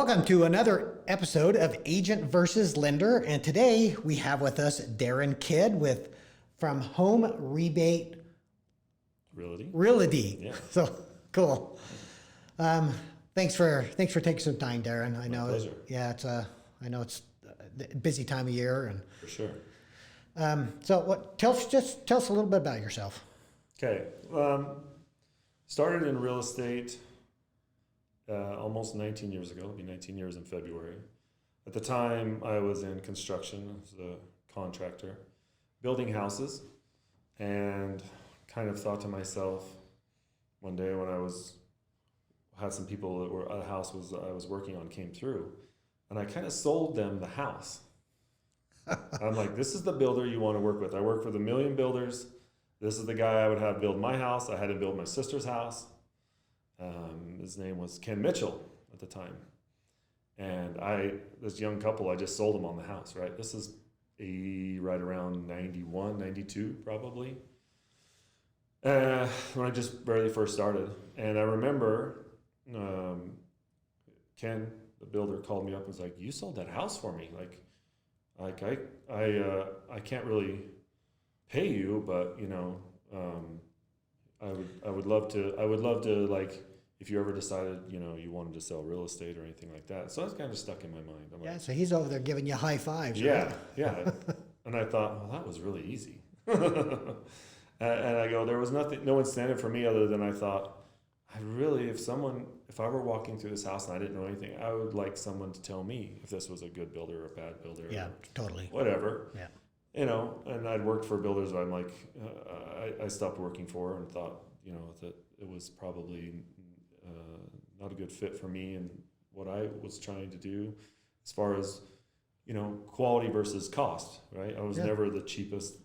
Welcome to another episode of Agent versus Lender, and today we have with us Darin Kidd from Home Rebate Realty. Yeah. So cool. Thanks for taking some time, Darin. I know. pleasure. Yeah, I know it's a busy time of year, and For sure. tell us a little bit about yourself. Okay. Started in real estate almost 19 years ago. It'll be 19 years in February. At the time, I was in construction as a contractor, building houses, and kind of thought to myself one day when had some people that were at a house I was working on came through, and I kind of sold them the house. I'm like, this is the builder you want to work with. I work for the million builders. This is the guy I would have build my house. I had to build my sister's house. His name was Ken Mitchell at the time. And this young couple, I just sold them on the house, right? This is right around 91, 92 probably. When I just barely first started. And I remember Ken, the builder, called me up and was like, you sold that house for me. I can't really pay you, but I would love to like, if you ever decided, you wanted to sell real estate or anything like that. So that's kind of stuck in my mind. I'm like, So he's over there giving you high fives. yeah, Right? yeah. And I thought, well, that was really easy. And I go, there was no incentive for me other than I thought, if I were walking through this house and I didn't know anything, I would like someone to tell me if this was a good builder or a bad builder. Yeah, totally. Whatever. Yeah. And I'd worked for builders I'm like, I stopped working for and thought, that it was probably not a good fit for me and what I was trying to do as far as, quality versus cost, right? I was never the cheapest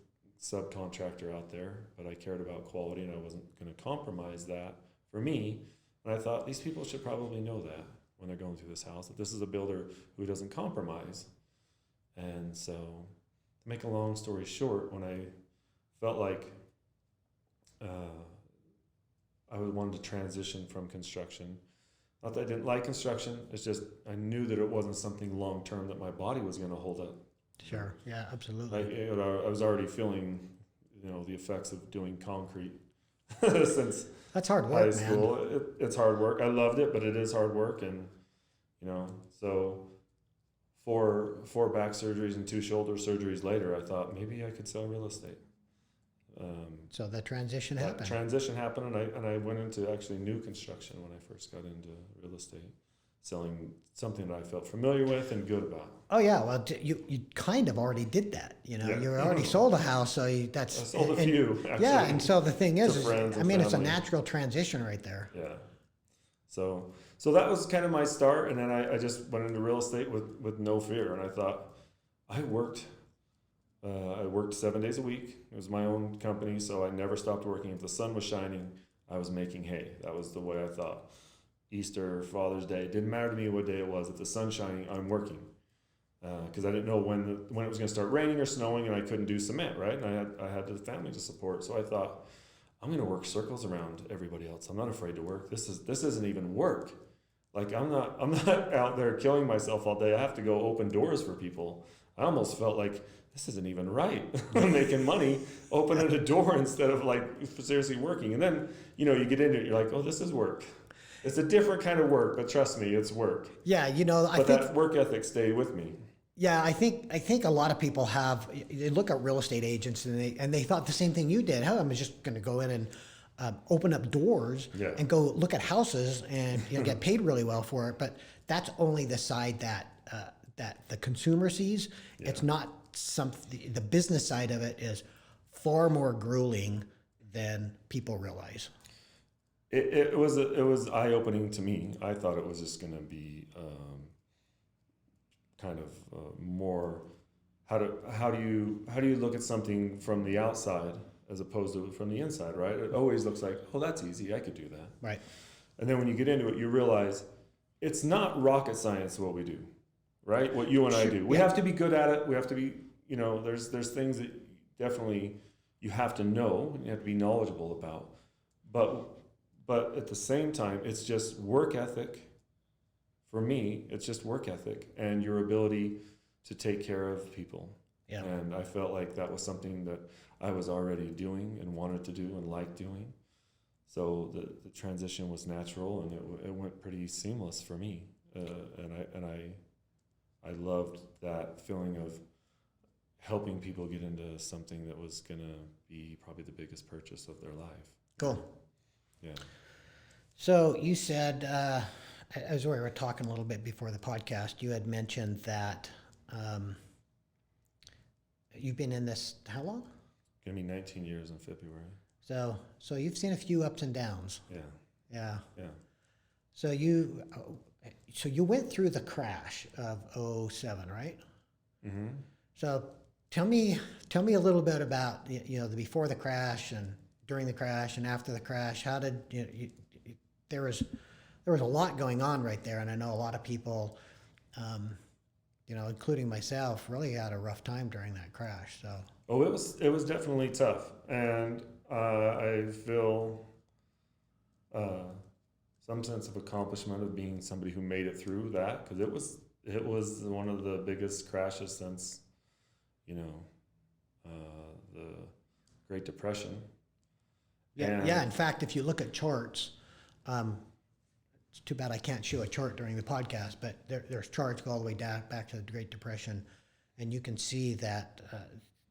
subcontractor out there, but I cared about quality and I wasn't going to compromise that for me. And I thought these people should probably know that when they're going through this house, that this is a builder who doesn't compromise. And so, to make a long story short, when I felt like I wanted to transition from construction, not that I didn't like construction, it's just I knew that it wasn't something long term that my body was going to hold up. Sure. Yeah, absolutely. I was already feeling, the effects of doing concrete since That's hard work, high school. man. It's hard work. I loved it, but it is hard work, and so four back surgeries and 2 shoulder surgeries later, I thought maybe I could sell real estate. So the transition happened. Transition happened, and I went into actually new construction when I first got into real estate, selling something that I felt familiar with and good about. Oh yeah, well you kind of already did that. You already sold a house, so I sold a few. Actually, yeah, and so the thing is friends and it's a family. natural transition right there. Yeah. So that was kind of my start, and then I just went into real estate with no fear, and I thought I worked 7 days a week. It was my own company, so I never stopped working. If the sun was shining, I was making hay. That was the way I thought. Easter, Father's Day, didn't matter to me what day it was. If the sun's shining, I'm working. Because I didn't know when it was going to start raining or snowing, and I couldn't do cement, right? And I had the family to support, so I thought, I'm going to work circles around everybody else. I'm not afraid to work. This isn't even work. Like I'm not out there killing myself all day. I have to go open doors for people. I almost felt like this isn't even right. I'm making money opening a door instead of like seriously working. And then, you get into it, you're like, oh, this is work. It's a different kind of work, but trust me, it's work. Yeah, I think that work ethic stayed with me. Yeah, I think a lot of people they look at real estate agents and they thought the same thing you did. Hell, I'm just going to go in and open up doors and go look at houses and get paid really well for it. But that's only the side that the consumer sees. Yeah. It's not something. The business side of it is far more grueling than people realize. It was eye-opening to me. I thought it was just going to be kind of more how do you look at something from the outside as opposed to from the inside, right? It always looks like, oh, that's easy, I could do that. Right. And then when you get into it, you realize it's not rocket science what we do, right? What you and I do. We have to be good at it. We have to be, there's things that definitely you have to know and you have to be knowledgeable about. But at the same time, it's just work ethic for me, it's just work ethic and your ability to take care of people. Yeah. And I felt like that was something that I was already doing and wanted to do and liked doing. So the transition was natural, and it went pretty seamless for me. And I loved that feeling of helping people get into something that was going to be probably the biggest purchase of their life. Cool. Yeah. So you said, as we were talking a little bit before the podcast, you had mentioned that you've been in this how long? Gonna be 19 years in February. So you've seen a few ups and downs. Yeah. Yeah. Yeah. So you went through the crash of '07, right? Mm-hmm. So tell me a little bit about the before the crash and during the crash and after the crash. How did there was a lot going on right there, and I know a lot of people, including myself, really had a rough time during that crash. So. Oh, it was definitely tough, and I feel some sense of accomplishment of being somebody who made it through that, because it was one of the biggest crashes since the Great Depression. Yeah. In fact, if you look at charts, it's too bad I can't show a chart during the podcast, but there's charts go all the way back to the Great Depression, and you can see that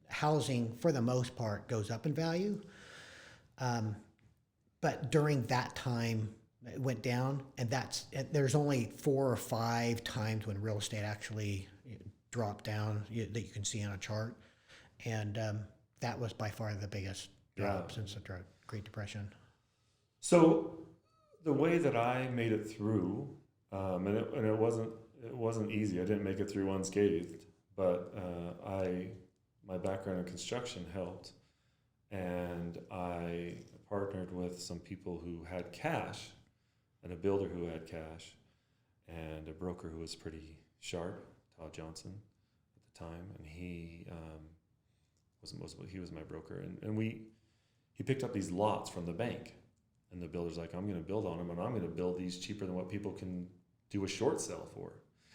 housing, for the most part, goes up in value. But during that time, it went down, and there's only 4 or 5 times when real estate actually dropped down that you can see on a chart, and that was by far the biggest drop since the Great Depression. So the way that I made it through, and it wasn't easy. I didn't make it through unscathed, but my background in construction helped, and I partnered with some people who had cash, and a builder who had cash, and a broker who was pretty sharp, Todd Johnson, at the time, and he was my broker, and he picked up these lots from the bank, and the builder's like, I'm going to build on them, and I'm going to build these cheaper than what people can do a short sale for.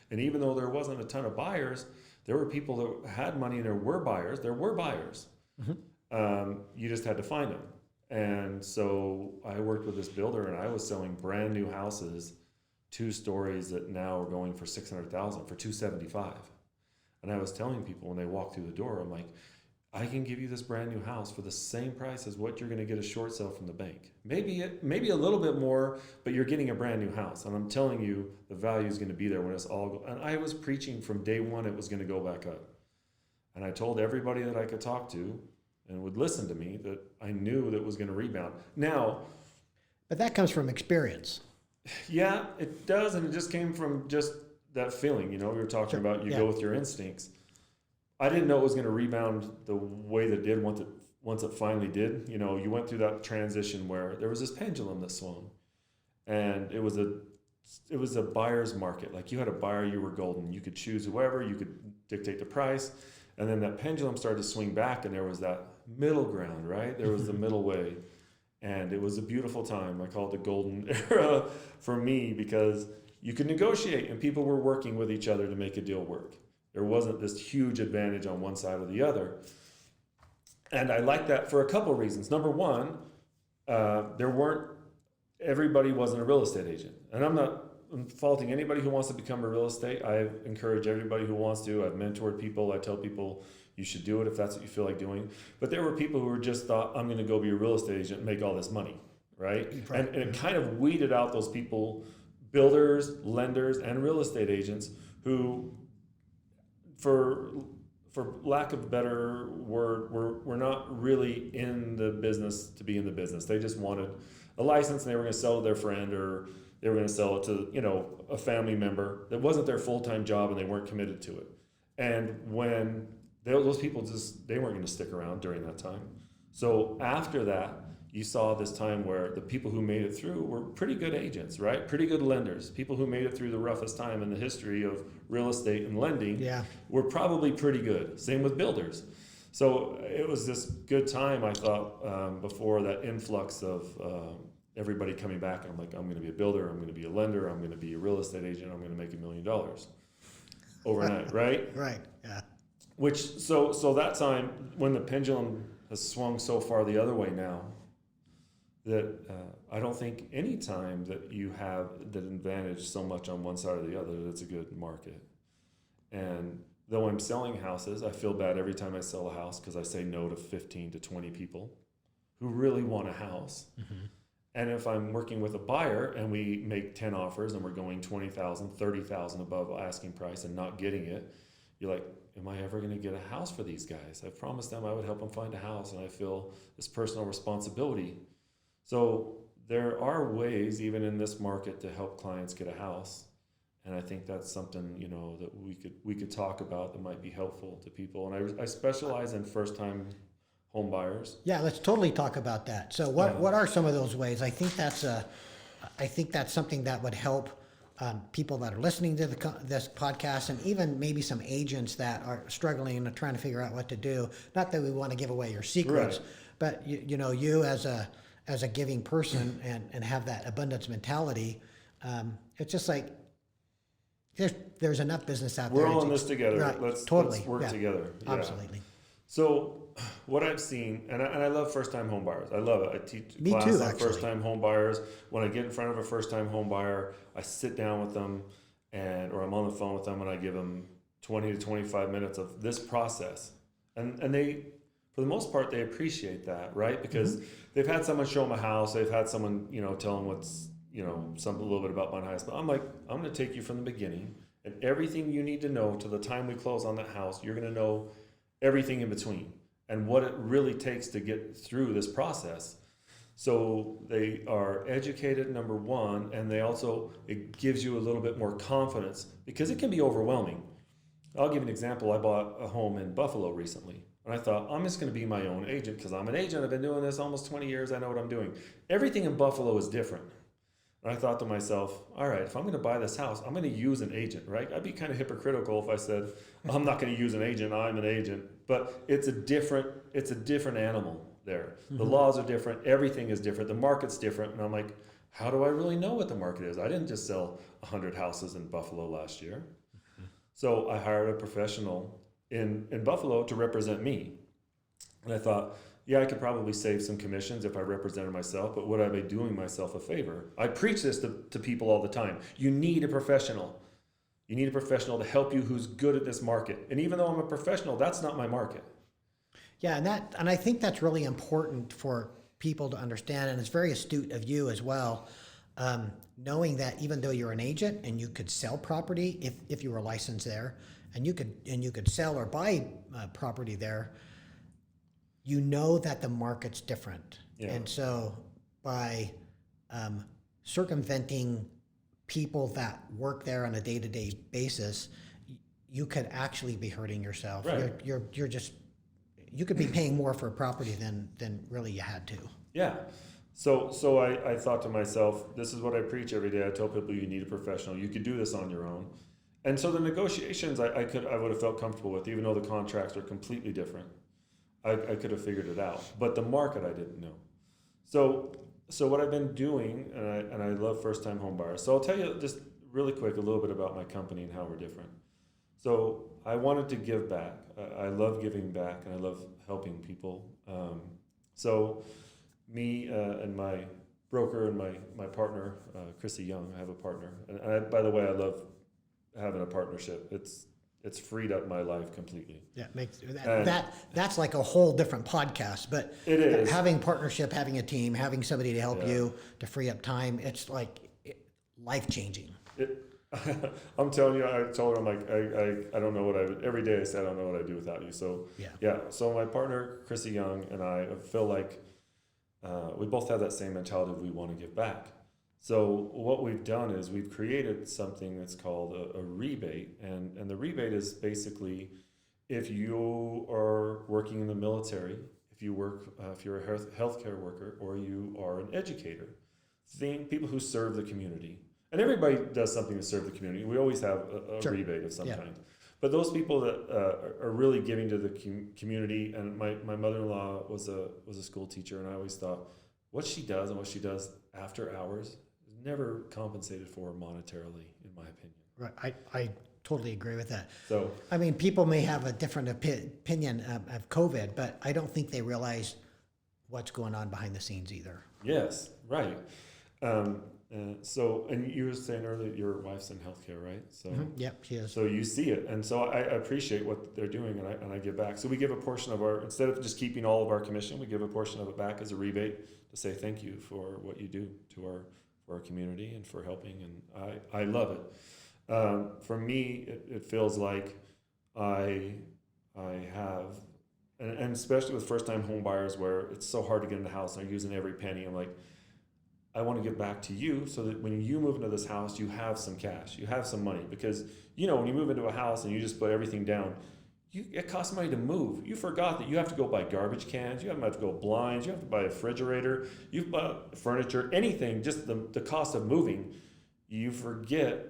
And even though there wasn't a ton of buyers, there were people that had money, and there were buyers. Mm-hmm. You just had to find them. And so I worked with this builder, and I was selling brand new houses, 2 stories that now are going for $600,000 for $275,000. And I was telling people when they walked through the door, I'm like, I can give you this brand new house for the same price as what you're going to get a short sale from the bank. Maybe a little bit more, but you're getting a brand new house. And I'm telling you, the value is going to be there when it's all. And I was preaching from day one it was going to go back up. And I told everybody that I could talk to and would listen to me that I knew that it was going to rebound. Now, but that comes from experience. Yeah, it does, and it just came from just that feeling. We were talking about go with your instincts. I didn't know it was going to rebound the way that it did once it finally did. You went through that transition where there was this pendulum that swung, and it was a buyer's market. Like, you had a buyer, you were golden. You could choose whoever, you could dictate the price, and then that pendulum started to swing back, and there was that middle ground, right? There was the middle way, and it was a beautiful time. I call it the golden era for me, because you could negotiate, and people were working with each other to make a deal work. There wasn't this huge advantage on one side or the other. And I like that for a couple of reasons. Number one, everybody wasn't a real estate agent. And I'm not faulting anybody who wants to become a real estate. I encourage everybody who wants to. I've mentored people. I tell people you should do it if that's what you feel like doing. But there were people who just thought, I'm going to go be a real estate agent and make all this money, right? And it kind of weeded out those people, builders, lenders, and real estate agents who, for lack of a better word, we're not really in the business to be in the business. They just wanted a license, and they were going to sell it to their friend, or they were going to sell it to a family member that wasn't their full-time job, and they weren't committed to it. And when those people they weren't going to stick around during that time. So after that, you saw this time where the people who made it through were pretty good agents, right? Pretty good lenders. People who made it through the roughest time in the history of real estate and lending were probably pretty good. Same with builders. So it was this good time, I thought, before that influx of everybody coming back, and I'm like, I'm going to be a builder, I'm going to be a lender, I'm going to be a real estate agent, I'm going to make $1 million overnight, right? Right. Yeah. Which, so that time when the pendulum has swung so far the other way now, that I don't think any time that you have that advantage so much on one side or the other, that it's a good market. And though I'm selling houses, I feel bad every time I sell a house because I say no to 15 to 20 people who really want a house. Mm-hmm. And if I'm working with a buyer and we make 10 offers and we're going 20,000, 30,000 above asking price and not getting it, you're like, am I ever going to get a house for these guys? I promised them I would help them find a house, and I feel this personal responsibility. So there are ways, even in this market, to help clients get a house. And I think that's something, you know, that we could talk about that might be helpful to people. And I specialize in first-time home buyers. Yeah, let's totally talk about that. So what are some of those ways? I think that's something that would help people that are listening to this podcast, and even maybe some agents that are struggling and trying to figure out what to do. Not that we want to give away your secrets, right. But you as a giving person and have that abundance mentality. It's just like there's enough business out there. We're all in this together. Right, Let's work together. Yeah. Absolutely. So what I've seen, and I love first-time home buyers. I love it. I teach Me class too, on actually. first-time home buyers. When I get in front of a first-time home buyer, I sit down with them, or I'm on the phone with them, and I give them 20 to 25 minutes of this process. And they, for the most part, they appreciate that, right? Because Mm-hmm. they've had someone show them a house. They've had someone, tell them what's, a little bit about my house. But I'm like, I'm going to take you from the beginning, and everything you need to know to the time we close on that house, you're going to know everything in between and what it really takes to get through this process. So they are educated, number one, and it gives you a little bit more confidence, because it can be overwhelming. I'll give you an example. I bought a home in Buffalo recently, and I thought, I'm just going to be my own agent because I'm an agent. I've been doing this almost 20 years. I know what I'm doing. Everything in Buffalo is different. And I thought to myself, all right, if I'm going to buy this house, I'm going to use an agent, right? I'd be kind of hypocritical if I said, I'm not going to use an agent, I'm an agent. But it's a different animal there. Mm-hmm. The laws are different. Everything is different. The market's different. And I'm like, how do I really know what the market is? I didn't just sell 100 houses in Buffalo last year. Mm-hmm. So I hired a professional in Buffalo to represent me. And I thought, yeah, I could probably save some commissions if I represented myself, but would I be doing myself a favor? I preach this to people all the time. You need a professional. You need a professional to help you who's good at this market. And even though I'm a professional, that's not my market. Yeah, and I think that's really important for people to understand, and it's very astute of you as well, knowing that even though you're an agent and you could sell property if you were licensed there, and you could sell or buy property there, you know that the market's different. Yeah. And so by circumventing people that work there on a day-to-day basis, you could actually be hurting yourself. Right. You could be paying more for a property than really you had to. Yeah. So I thought to myself, this is what I preach every day. I tell people you need a professional. You could do this on your own. And so the negotiations I would have felt comfortable with, even though the contracts are completely different. I could have figured it out, but the market I didn't know. So what I've been doing, and I love first-time home buyers. So I'll tell you just really quick a little bit about my company and how we're different. So I wanted to give back. I love giving back, and I love helping people. So me and my broker and my partner, Chrissy Young, I have a partner. And by the way, I love having a partnership. It's freed up my life completely. Yeah, that's like a whole different podcast. But it is. Having partnership, having a team, having somebody to help you to free up time, it's like life changing. I'm telling you, I told her, I'm like, I don't know what I would, every day I said, I don't know what I'd do without you. So so my partner, Chrissy Young, and I feel like we both have that same mentality of we want to give back. So what we've done is we've created something that's called a rebate, and the rebate is basically if you are working in the military, if you're a healthcare worker, or you are an educator, people who serve the community. And everybody does something to serve the community. We always have a rebate of some kind. But those people that are really giving to the community, and my mother-in-law was a school teacher, and I always thought what she does and what she does after hours is never compensated for monetarily, in my opinion. Right. I totally agree with that. So, I mean, people may have a different opinion of COVID, but I don't think they realize what's going on behind the scenes either. yes, right. And you were saying earlier your wife's in healthcare, right? So, Yep, she is. so you see it, and so I appreciate what they're doing, and I give back. So we give a portion of our, instead of just keeping all of our commission, we give a portion of it back as a rebate to say thank you for what you do for our community and for helping, and I love it. For me, it feels like I have, and especially with first time home buyers where it's so hard to get in the house and they're using every penny. I'm like, I want to give back to you so that when you move into this house, you have some cash, you have some money. Because, when you move into a house and you just put everything down, it costs money to move. You forgot that you have to go buy garbage cans, you have to go blinds, you have to buy a refrigerator, you buy furniture, anything, just the cost of moving. You forget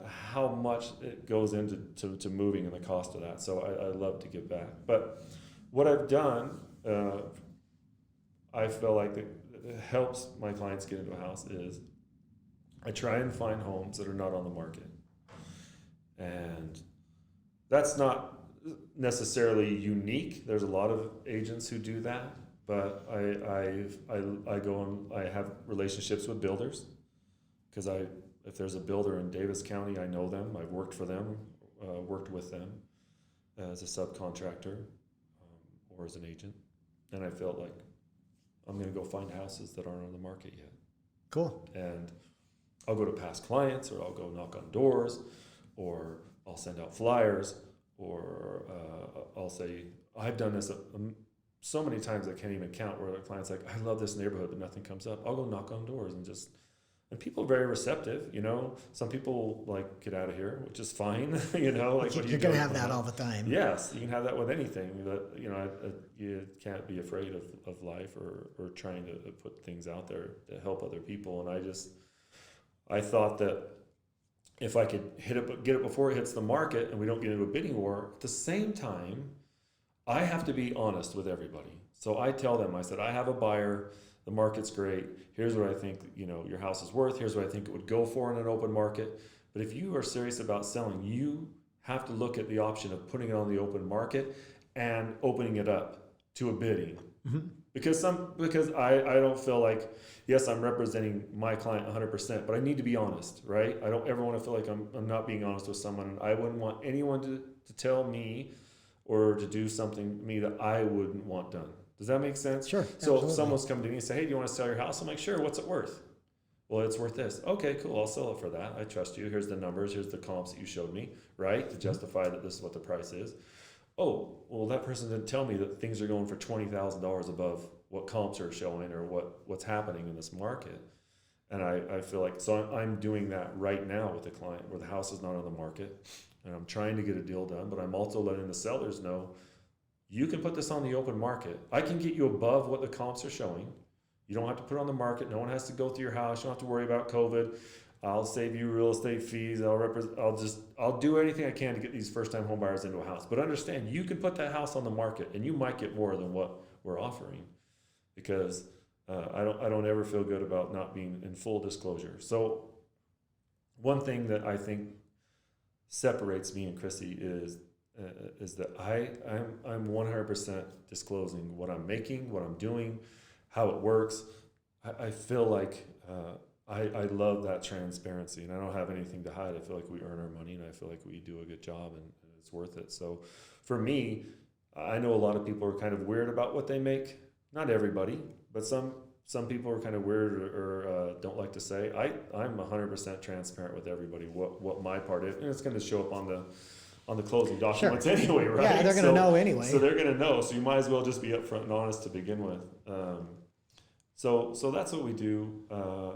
how much it goes into moving and the cost of that. So I love to give back. But what I've done, I feel like it helps my clients get into a house is I try and find homes that are not on the market. And that's not necessarily unique. There's a lot of agents who do that, but I go and I have relationships with builders because if there's a builder in Davis County, I know them. I've worked for them, worked with them as a subcontractor or as an agent, and I felt like I'm going to go find houses that aren't on the market yet. Cool. And I'll go to past clients, or I'll go knock on doors, or I'll send out flyers, or I'll say, I've done this so many times I can't even count, where the client's like, I love this neighborhood, but nothing comes up. I'll go knock on doors and people are very receptive, Some people like, get out of here, which is fine, like you're going to have that all the time. Yes, you can have that with anything. But you can't be afraid of life or trying to put things out there to help other people. And I thought that if I could get it before it hits the market and we don't get into a bidding war, at the same time, I have to be honest with everybody. So I tell them, I said, I have a buyer. The market's great. Here's what I think, your house is worth. Here's what I think it would go for in an open market. But if you are serious about selling, you have to look at the option of putting it on the open market and opening it up to a bidding. Mm-hmm. Because I don't feel like, yes, I'm representing my client 100%, but I need to be honest, right? I don't ever want to feel like I'm not being honest with someone. I wouldn't want anyone to tell me or to do something to me that I wouldn't want done. Does that make sense? Sure. So absolutely. if someone's coming to me and say, hey, do you want to sell your house? I'm like, sure, what's it worth? Well, it's worth this. Okay, cool, I'll sell it for that. I trust you. Here's the numbers. Here's the comps that you showed me, right? To justify that this is what the price is. Oh, well, that person didn't tell me that things are going for $20,000 above what comps are showing or what's happening in this market. And I feel like, so I'm doing that right now with a client where the house is not on the market and I'm trying to get a deal done, but I'm also letting the sellers know, you can put this on the open market. I can get you above what the comps are showing. You don't have to put it on the market. No one has to go through your house. You don't have to worry about COVID. I'll save you real estate fees. I'll do anything I can to get these first-time home buyers into a house. But understand, you can put that house on the market, and you might get more than what we're offering, because I don't ever feel good about not being in full disclosure. So one thing that I think separates me and Chrissy is that I'm 100% disclosing what I'm making, what I'm doing, how it works. I feel like I love that transparency, and I don't have anything to hide. I feel like we earn our money, and I feel like we do a good job, and it's worth it. So for me, I know a lot of people are kind of weird about what they make. Not everybody, but some people are kind of weird or don't like to say. I'm 100% transparent with everybody what my part is, and it's going to show up on the closing documents anyway, right? Yeah, they're going to know anyway. So they're going to know. So you might as well just be upfront and honest to begin with. So that's what we do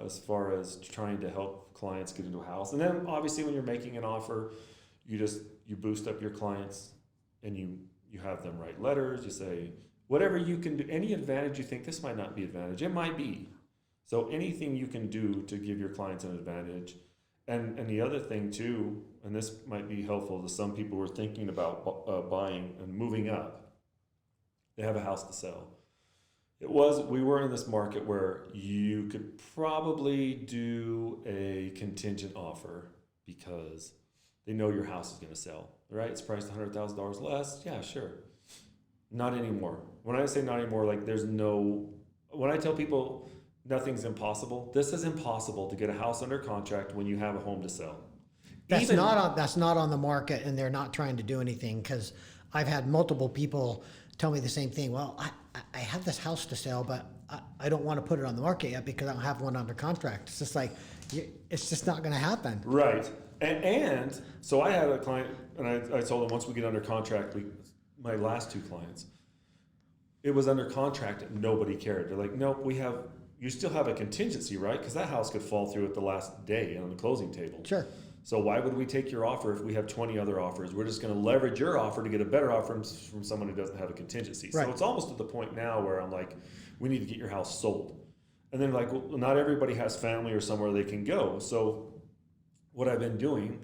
as far as trying to help clients get into a house. And then obviously when you're making an offer, you boost up your clients and you have them write letters. You say, whatever you can do, any advantage you think, this might not be advantage, it might be. So anything you can do to give your clients an advantage. And the other thing too, and this might be helpful to some people who are thinking about buying and moving up, they have a house to sell. We were in this market where you could probably do a contingent offer because they know your house is going to sell, right? It's priced $100,000 less. Yeah, sure. Not anymore. When I say not anymore, like when I tell people nothing's impossible, this is impossible to get a house under contract when you have a home to sell. That's not on the market, and they're not trying to do anything, because I've had multiple people tell me the same thing. Well, I have this house to sell, but I don't want to put it on the market yet because I don't have one under contract. It's just like, it's just not going to happen. Right. And so I had a client, and I told them once we get under contract, my last 2 clients, it was under contract and nobody cared. They're like, nope, you still have a contingency, right? Because that house could fall through at the last day on the closing table. Sure. So why would we take your offer if we have 20 other offers? We're just going to leverage your offer to get a better offer from someone who doesn't have a contingency. Right. So it's almost at the point now where I'm like, we need to get your house sold. And then like, well, not everybody has family or somewhere they can go. So what I've been doing,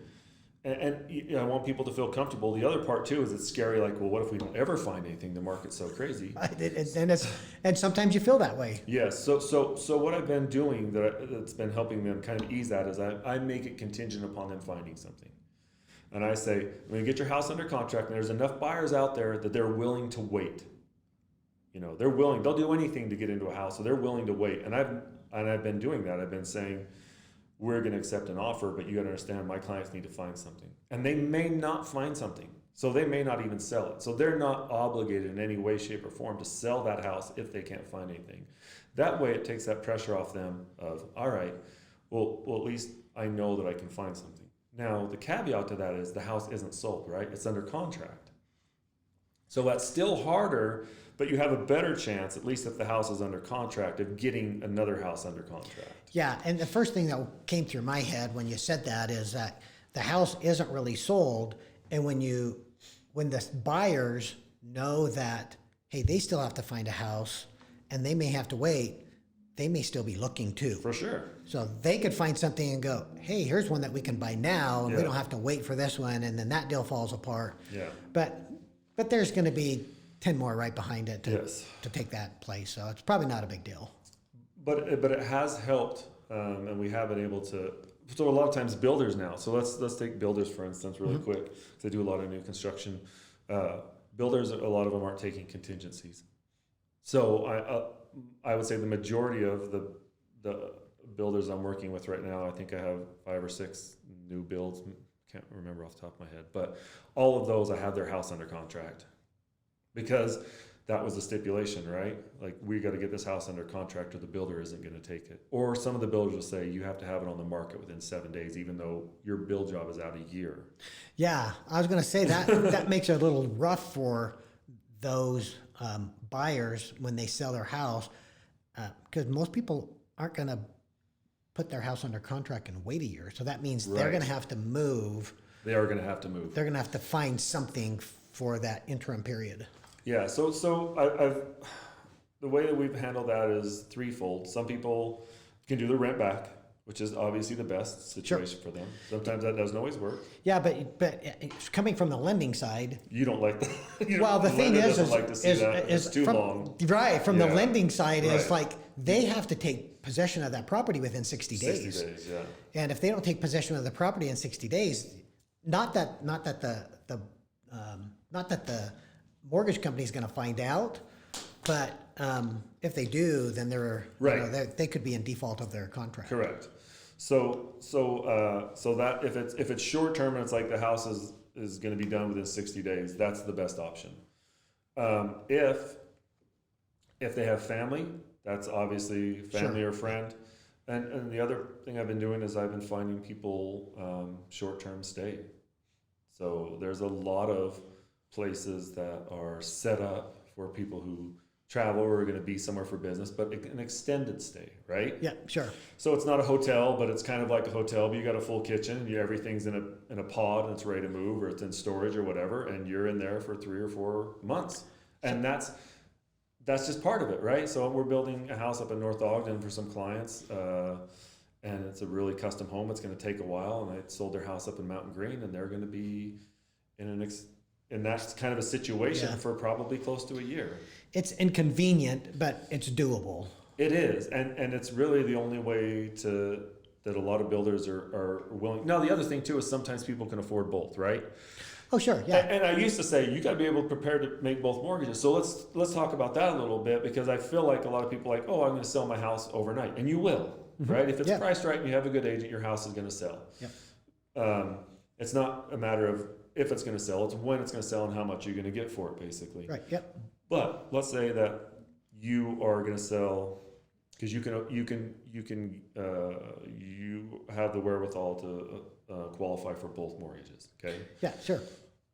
and I want people to feel comfortable. The other part too is it's scary. Like, well, what if we don't ever find anything? The market's so crazy. And sometimes you feel that way. Yes. So what I've been doing that's been helping them kind of ease that is I make it contingent upon them finding something. And I say, when you get your house under contract, and there's enough buyers out there that they're willing to wait. They'll do anything to get into a house, so they're willing to wait. And I've been doing that. I've been saying, we're going to accept an offer, but you got to understand my clients need to find something. And they may not find something. So they may not even sell it. So they're not obligated in any way, shape, or form to sell that house if they can't find anything. That way it takes that pressure off them of, all right, well, at least I know that I can find something. Now, the caveat to that is the house isn't sold, right? It's under contract. So that's still harder, but you have a better chance, at least if the house is under contract, of getting another house under contract. Yeah, and the first thing that came through my head when you said that is that the house isn't really sold, and when the buyers know that, hey, they still have to find a house, and they may have to wait, they may still be looking too. For sure. So they could find something and go, hey, here's one that we can buy now, and we don't have to wait for this one, and then that deal falls apart. Yeah. But there's going to be 10 more right behind it to take that place, so it's probably not a big deal. But it has helped, and we have been able to. So a lot of times builders now. So let's take builders for instance, really quick, because they do a lot of new construction. Builders, a lot of them aren't taking contingencies. So I would say the majority of the builders I'm working with right now, I think I have 5 or 6 new builds. Can't remember off the top of my head, but all of those I have their house under contract because that was the stipulation, right? Like, we got to get this house under contract or the builder isn't going to take it. Or some of the builders will say you have to have it on the market within 7 days, even though your build job is out a year. Yeah, I was going to say that makes it a little rough for those buyers when they sell their house, because most people aren't going to put their house under contract and wait a year. So that means they're going to have to move. They are going to have to move. They're going to have to find something for that interim period. Yeah, so I've the way that we've handled that is threefold. Some people can do the rent back, which is obviously the best situation for them. Sometimes that doesn't always work. Yeah, but coming from the lending side, you don't like that. Well, the thing is like to see that. It's too long. Right, from the lending side is like they have to take possession of that property within 60 days. 60 days, yeah. And if they don't take possession of the property in 60 days, not that the mortgage company is going to find out, but if they do, then they could be in default of their contract. Correct. So that if it's short term and it's like the house is going to be done within 60 days, that's the best option. If they have family, that's obviously family or friend. And the other thing I've been doing is I've been finding people short term stay. So there's a lot of places that are set up for people who travel or are going to be somewhere for business, but an extended stay, right? Yeah, sure. So it's not a hotel, but it's kind of like a hotel, but you got a full kitchen and everything's in a pod and it's ready to move, or it's in storage or whatever, and you're in there for 3 or 4 months. And that's just part of it, right? So we're building a house up in North Ogden for some clients, and it's a really custom home. It's going to take a while, and I sold their house up in Mountain Green, and they're going to be in in that kind of a situation for probably close to a year. It's inconvenient, but it's doable. It is, and it's really the only way that a lot of builders are willing. Now, the other thing too is sometimes people can afford both, right? Oh, sure, yeah. And I used to say you got to be able to prepare to make both mortgages. So let's talk about that a little bit, because I feel like a lot of people are like, oh, I'm going to sell my house overnight, and you will, right? If it's priced right and you have a good agent, your house is going to sell. Yep. It's not a matter of if it's going to sell; it's when it's going to sell and how much you're going to get for it, basically. Right. Yep. But let's say that you are going to sell, because you have the wherewithal to qualify for both mortgages. Okay. Yeah. Sure.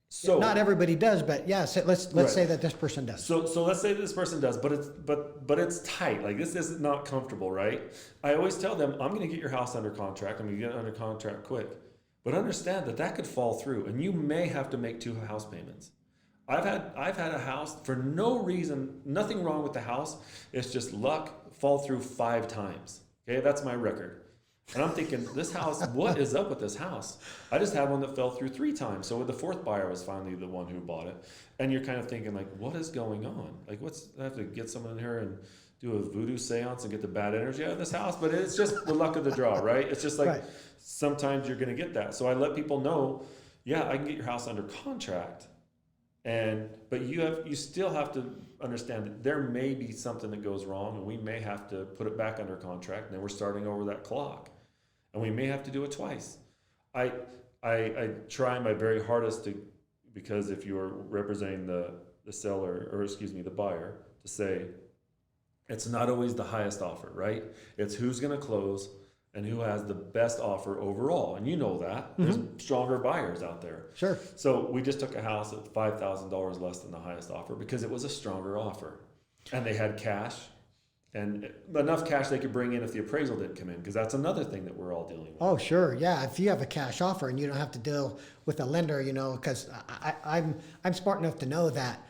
So not everybody does, but yeah. So let's say that this person does. So let's say this person does, but it's tight. Like, this is not comfortable, right? I always tell them, I'm going to get your house under contract. I'm going to get it under contract quick. But understand that could fall through, and you may have to make 2 house payments. I've had a house for no reason, nothing wrong with the house. It's just luck, fall through 5 times. Okay, that's my record. And I'm thinking, this house, what is up with this house? I just had one that fell through 3 times. So the 4th buyer was finally the one who bought it. And you're kind of thinking, like, what is going on? Like, I have to get someone in here and do a voodoo seance and get the bad energy out of this house? But it's just the luck of the draw, right? It's just like, sometimes you're going to get that. So I let people know, yeah, I can get your house under contract. But you still have to understand that there may be something that goes wrong, and we may have to put it back under contract, and then we're starting over that clock, and we may have to do it twice. I try my very hardest because if you're representing the seller, or excuse me, the buyer, to say it's not always the highest offer, right? It's who's going to close and who has the best offer overall. And you know that. There's stronger buyers out there. Sure. So we just took a house at $5,000 less than the highest offer because it was a stronger offer. And they had cash, and enough cash they could bring in if the appraisal didn't come in, because that's another thing that we're all dealing with. Oh, sure. Yeah. If you have a cash offer and you don't have to deal with a lender, because I'm smart enough to know that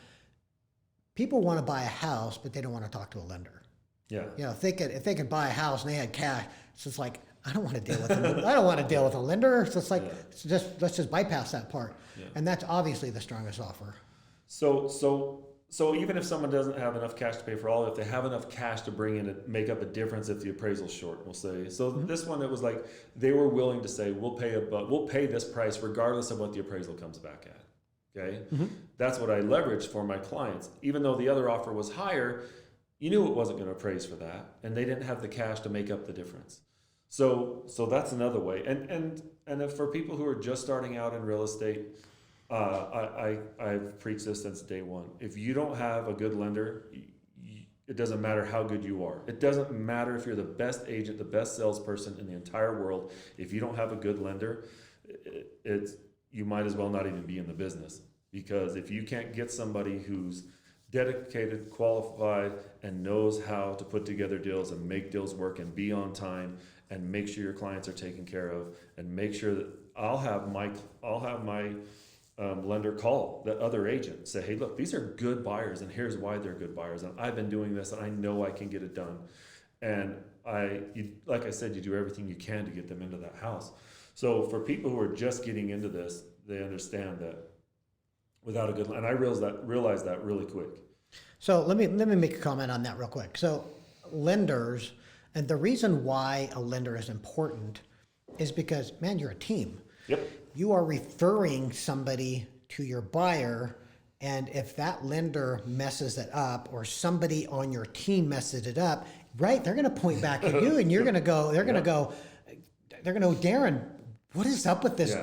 people want to buy a house, but they don't want to talk to a lender. Yeah. If they could buy a house and they had cash, it's just like, I don't want to deal with I don't want to deal with a lender. So it's like, let's just bypass that part. Yeah. And that's obviously the strongest offer. So even if someone doesn't have enough cash to pay for all, if they have enough cash to bring in and make up a difference if the appraisal's short, we'll say. So this one, it was like they were willing to say, we'll pay this price regardless of what the appraisal comes back at. Okay, that's what I leveraged for my clients. Even though the other offer was higher, you knew it wasn't going to appraise for that, and they didn't have the cash to make up the difference. So that's another way. And if for people who are just starting out in real estate, I've preached this since day one. If you don't have a good lender, it doesn't matter how good you are. It doesn't matter if you're the best agent, the best salesperson in the entire world. If you don't have a good lender, you might as well not even be in the business. Because if you can't get somebody who's dedicated, qualified, and knows how to put together deals and make deals work and be on time and make sure your clients are taken care of, and make sure that I'll have my lender call that other agent, say, hey, look, these are good buyers, and here's why they're good buyers, and I've been doing this, and I know I can get it done. And like I said, you do everything you can to get them into that house. So for people who are just getting into this, they understand that without a good, and I realized that really quick. So let me make a comment on that real quick. So lenders, and the reason why a lender is important is because, man, you're a team. Yep. You are referring somebody to your buyer, and if that lender messes it up, or somebody on your team messes it up, right, they're going to point back at you, and you're going to go, they're going to go, Darin, what is up with this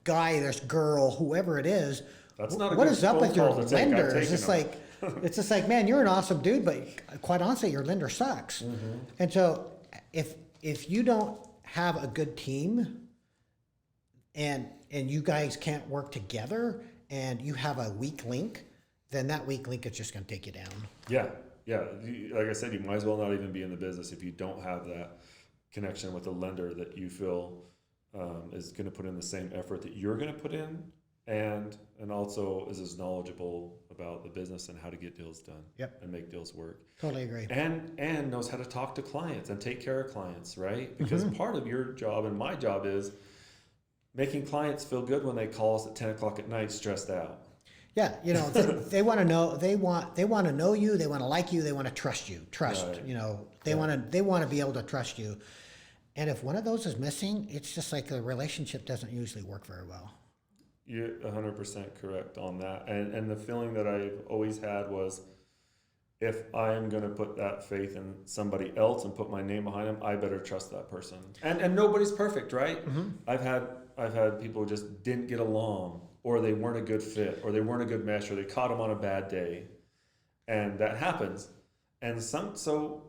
guy, this girl, whoever it is? That's not what is up with your lenders? It's just like, man, you're an awesome dude, but quite honestly, your lender sucks. And so if you don't have a good team, and you guys can't work together, and you have a weak link, then that weak link is just going to take you down. Yeah. Like I said, you might as well not even be in the business if you don't have that connection with a lender that you feel is going to put in the same effort that you're going to put in, and also is as knowledgeable about the business and how to get deals done. Yep. And make deals work. Totally agree. And knows how to talk to clients and take care of clients, right? Because part of your job and my job is making clients feel good when they call us at 10 o'clock at night stressed out. Yeah, they want to know. They want to know you. They want to like you. They want to trust you. Trust. Right. They want to be able to trust you. And if one of those is missing, it's just like the relationship doesn't usually work very well. You're 100% correct on that. And the feeling that I've always had was, if I am going to put that faith in somebody else and put my name behind them, I better trust that person. And nobody's perfect, right? Mm-hmm. I've had people who just didn't get along, or they weren't a good fit, or they weren't a good mesh, or they caught them on a bad day, and that happens. And so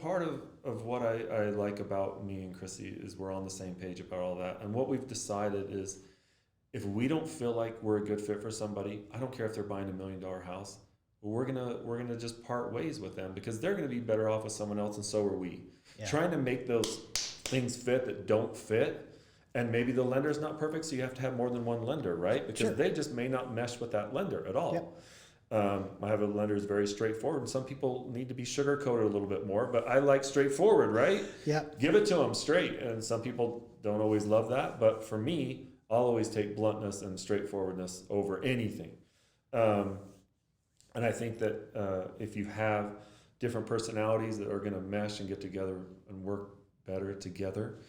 part of what I like about me and Chrissy is we're on the same page about all that. And what we've decided is, if we don't feel like we're a good fit for somebody, I don't care if they're buying $1 million house, we're gonna just part ways with them, because they're gonna be better off with someone else, and so are we. Yeah. Trying to make those things fit that don't fit, and maybe the lender's not perfect, so you have to have more than one lender, right? Because they just may not mesh with that lender at all. Yep. I have a lender who's very straightforward, and some people need to be sugar-coated a little bit more, but I like straightforward, right? Yep. Give it to them straight, and some people don't always love that, but for me, I'll always take bluntness and straightforwardness over anything. And I think that if you have different personalities that are going to mesh and get together and work better together,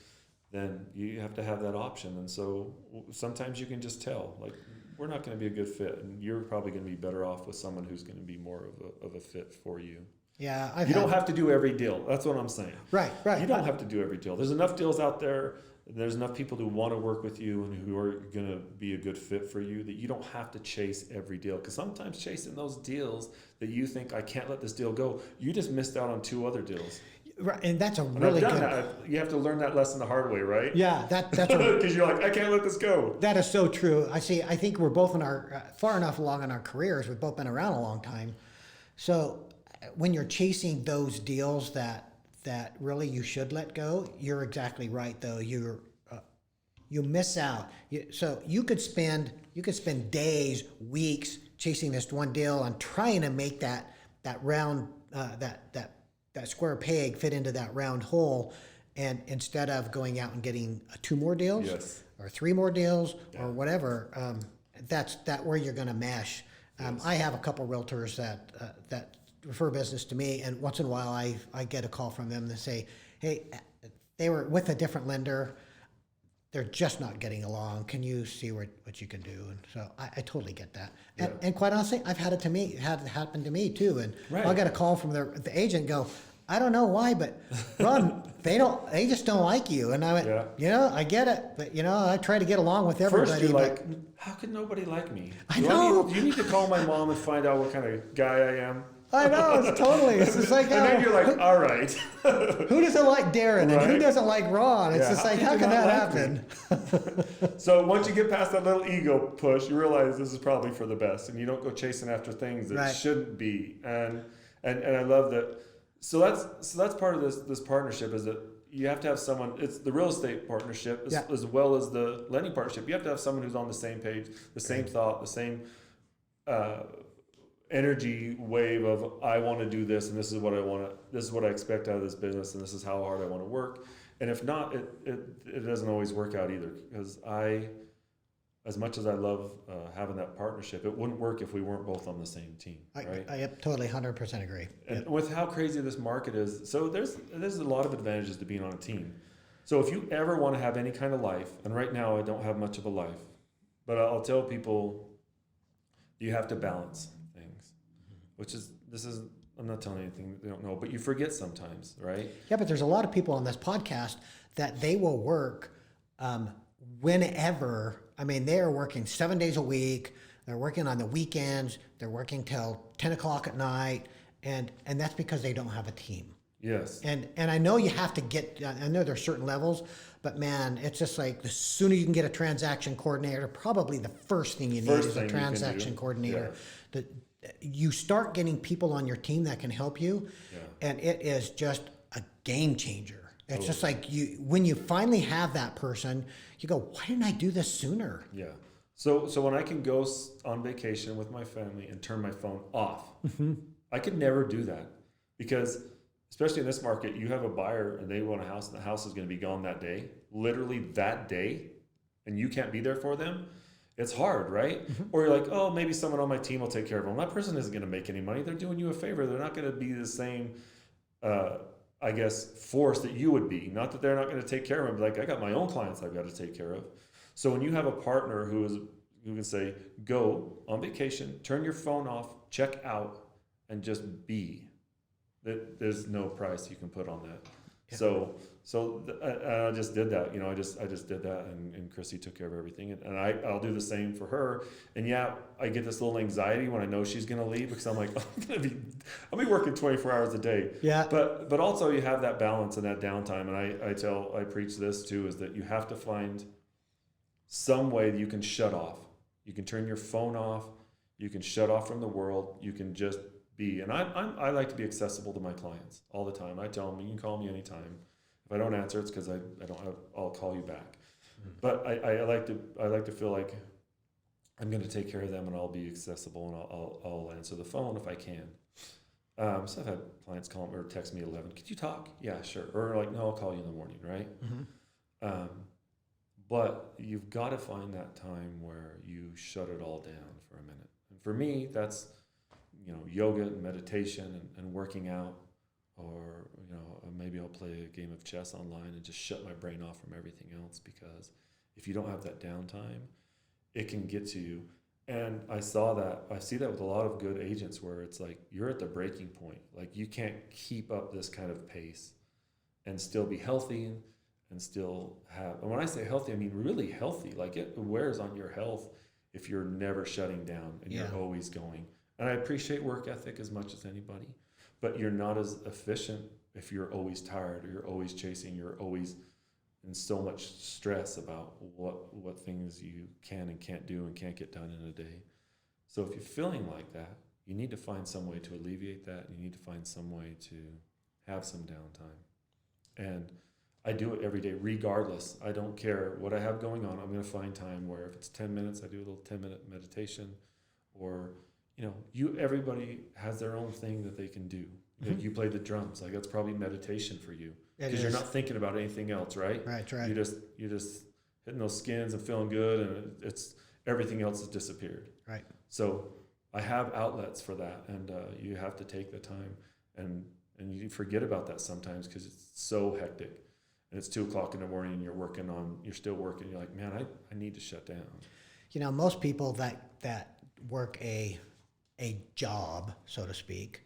then you have to have that option. And so sometimes you can just tell, like, we're not going to be a good fit, and you're probably going to be better off with someone who's going to be more of a fit for you. Yeah, you don't have to do every deal. That's what I'm saying. Right. You don't have to do every deal. There's enough deals out there. There's enough people who want to work with you and who are going to be a good fit for you, that you don't have to chase every deal. Because sometimes chasing those deals that you think, I can't let this deal go, you just missed out on 2 other deals. Right, and that's a really good. You have to learn that lesson the hard way, right? Yeah, that's because you're like, I can't let this go. That is so true. I think we're both in our far enough along in our careers. We've both been around a long time. So when you're chasing those deals that really you should let go, you're exactly right. Though you miss out. So you could spend days, weeks chasing this one deal and trying to make that round that square peg fit into that round hole, and instead of going out and getting 2 more deals, yes, or 3 more deals, or whatever, that's where you're going to mesh. Yes. I have a couple realtors that refer business to me, and once in a while I get a call from them that say, hey, they were with a different lender, they're just not getting along. Can you see what you can do? And so I totally get that. And quite honestly, I've had it happen to me too. And I'll get a call from the agent, go, I don't know why, but Ron, they just don't like you. And I went, I get it, but I try to get along with everybody. First you're like, how could nobody like me? I know. You need to call my mom and find out what kind of guy I am. I know, it's just like, and then you're like, all right. Who doesn't like Darin, and who doesn't like Ron? It's just like, how can that happen? So once you get past that little ego push, you realize this is probably for the best, and you don't go chasing after things that shouldn't be. And I love that. So that's part of this partnership, is that you have to have someone. It's the real estate partnership as well as the lending partnership. You have to have someone who's on the same page, the same thought, the same energy wave of, I want to do this, and this is what I want to. This is what I expect out of this business, and this is how hard I want to work. And if not, it doesn't always work out either. Because as much as I love having that partnership, it wouldn't work if we weren't both on the same team. Right? I totally 100% agree. And with how crazy this market is, so there's a lot of advantages to being on a team. So if you ever want to have any kind of life, and right now I don't have much of a life, but I'll tell people, you have to balance things, which is, I'm not telling anything they don't know, but you forget sometimes, right? Yeah, but there's a lot of people on this podcast that they will work whenever. I mean, they are working 7 days a week. They're working on the weekends. They're working till 10 o'clock at night, and that's because they don't have a team. Yes. And I know you have to get. I know there's certain levels, but man, it's just like the sooner you can get a transaction coordinator, probably the first thing you need is a transaction coordinator. Yeah. You start getting people on your team that can help you, and it is just a game changer. It's just like when you finally have that person, you go, why didn't I do this sooner? Yeah. So when I can go on vacation with my family and turn my phone off, I could never do that, because especially in this market, you have a buyer and they want a house, and the house is going to be gone that day, literally that day, and you can't be there for them. it's hard, right? Or you're like, oh, maybe someone on my team will take care of them. That person isn't going to make any money. They're doing you a favor. They're not going to be the same, I guess, force that you would be. Not that they're not going to take care of them. Like, I got my own clients I've got to take care of. So when you have a partner who can say, go on vacation, turn your phone off, check out, and just be, that there's no price you can put on that. Yeah. So I just did that, I just did that, and Chrissy took care of everything, and I'll do the same for her. And yeah, I get this little anxiety when I know she's gonna leave, because I'm like, I'll be working 24 hours a day. Yeah. But also you have that balance and that downtime, and I preach this too, is that you have to find some way that you can shut off. You can turn your phone off. You can shut off from the world. You can just be. And I like to be accessible to my clients all the time. I tell them, you can call me anytime. If I don't answer, it's because I don't have. I'll call you back. Mm-hmm. But I like to feel like I'm going to take care of them, and I'll be accessible, and I'll answer the phone if I can. So I've had clients call me or text me at 11. Could you talk? Yeah, sure. Or like, no, I'll call you in the morning, right? Mm-hmm. But you've got to find that time where you shut it all down for a minute. And for me, that's, yoga and meditation and working out, or, maybe I'll play a game of chess online and just shut my brain off from everything else, because if you don't have that downtime, it can get to you. And I see that with a lot of good agents, where it's like, you're at the breaking point. Like, you can't keep up this kind of pace and still be healthy and still have, and when I say healthy, I mean really healthy. Like, it wears on your health if you're never shutting down and you're always going. And I appreciate work ethic as much as anybody, but you're not as efficient if you're always tired, or you're always chasing, you're always in so much stress about what things you can and can't do and can't get done in a day. So if you're feeling like that, you need to find some way to alleviate that. You need to find some way to have some downtime. And I do it every day, regardless. I don't care what I have going on. I'm going to find time where, if it's 10 minutes, I do a little 10-minute meditation, or, everybody has their own thing that they can do. Mm-hmm. Like, you play the drums, like, that's probably meditation for you, because you're not thinking about anything else, right? Right. You're just hitting those skins and feeling good, and it's everything else has disappeared. Right. So I have outlets for that, and you have to take the time, and you forget about that sometimes because it's so hectic. And it's 2:00 in the morning, and you're still working. You're like, man, I need to shut down. Most people that work a job, so to speak,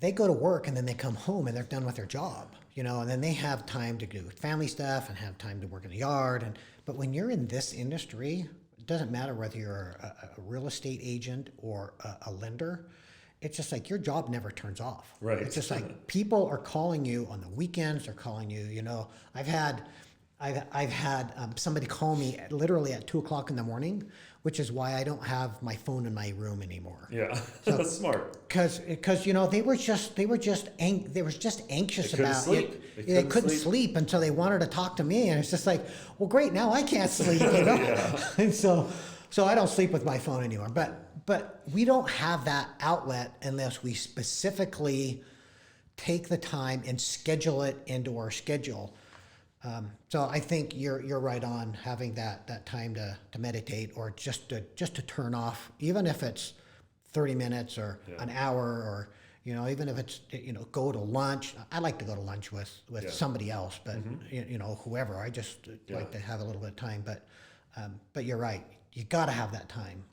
they go to work and then they come home and they're done with their job, and then they have time to do family stuff and have time to work in the yard. But when you're in this industry, it doesn't matter whether you're a real estate agent or a lender. It's just like, your job never turns off. Right. It's just like, people are calling you on the weekends. They're calling you. I've had somebody call me literally at 2:00 in the morning, which is why I don't have my phone in my room anymore. Yeah, so, that's smart. Because they were just anxious about it. They couldn't sleep until they wanted to talk to me, and it's just like, well, great, now I can't sleep. Yeah. And so I don't sleep with my phone anymore. But we don't have that outlet unless we specifically take the time and schedule it into our schedule. So I think you're right on having that time to meditate, or just to turn off, even if it's 30 minutes or an hour, or even if it's go to lunch. I like to go to lunch with somebody else, but whoever. I just like to have a little bit of time. But you're right. You got to have that time.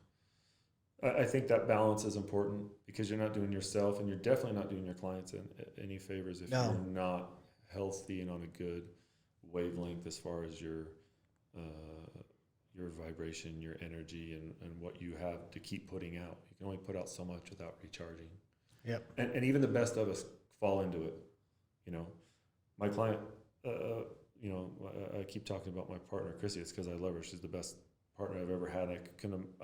I think that balance is important, because you're not doing yourself, and you're definitely not doing your clients any favors if you're not healthy and on a good wavelength as far as your vibration, your energy, and what you have to keep putting out. You can only put out so much without recharging. Yep. And even the best of us fall into it. My client, I keep talking about my partner, Chrissy. It's because I love her. She's the best partner I've ever had.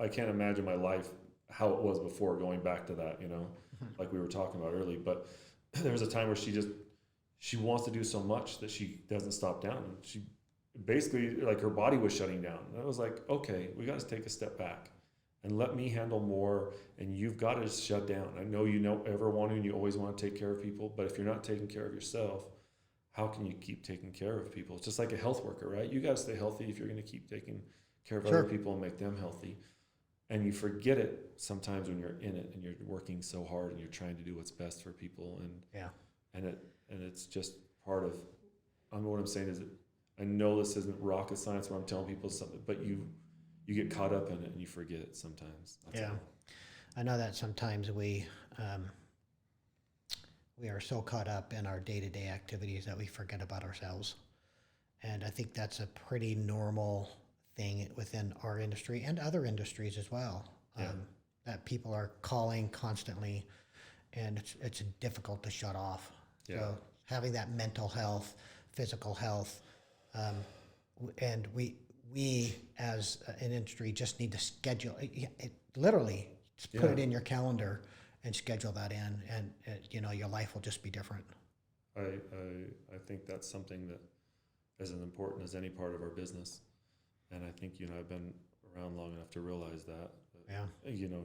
I can't imagine my life, how it was before, going back to that, like we were talking about earlier. But there was a time where she wants to do so much that she doesn't stop down. And she basically, like, her body was shutting down. And I was like, okay, we got to take a step back and let me handle more. And you've got to shut down. I know ever want to, and you always want to take care of people. But if you're not taking care of yourself, how can you keep taking care of people? It's just like a health worker, right? You got to stay healthy if you're going to keep taking care of other people and make them healthy. And you forget it sometimes when you're in it and you're working so hard and you're trying to do what's best for people. And it's just part of, what I'm saying is that I know this isn't rocket science where I'm telling people something, but you get caught up in it and you forget it sometimes. That's all. I know that sometimes we are so caught up in our day-to-day activities that we forget about ourselves. And I think that's a pretty normal thing within our industry and other industries as well. That people are calling constantly, and it's difficult to shut off. So having that mental health, physical health, and we as an industry just need to schedule it literally. Just put it in your calendar and schedule that in, and your life will just be different. I think that's something that is as important as any part of our business, and I think I've been around long enough to realize that.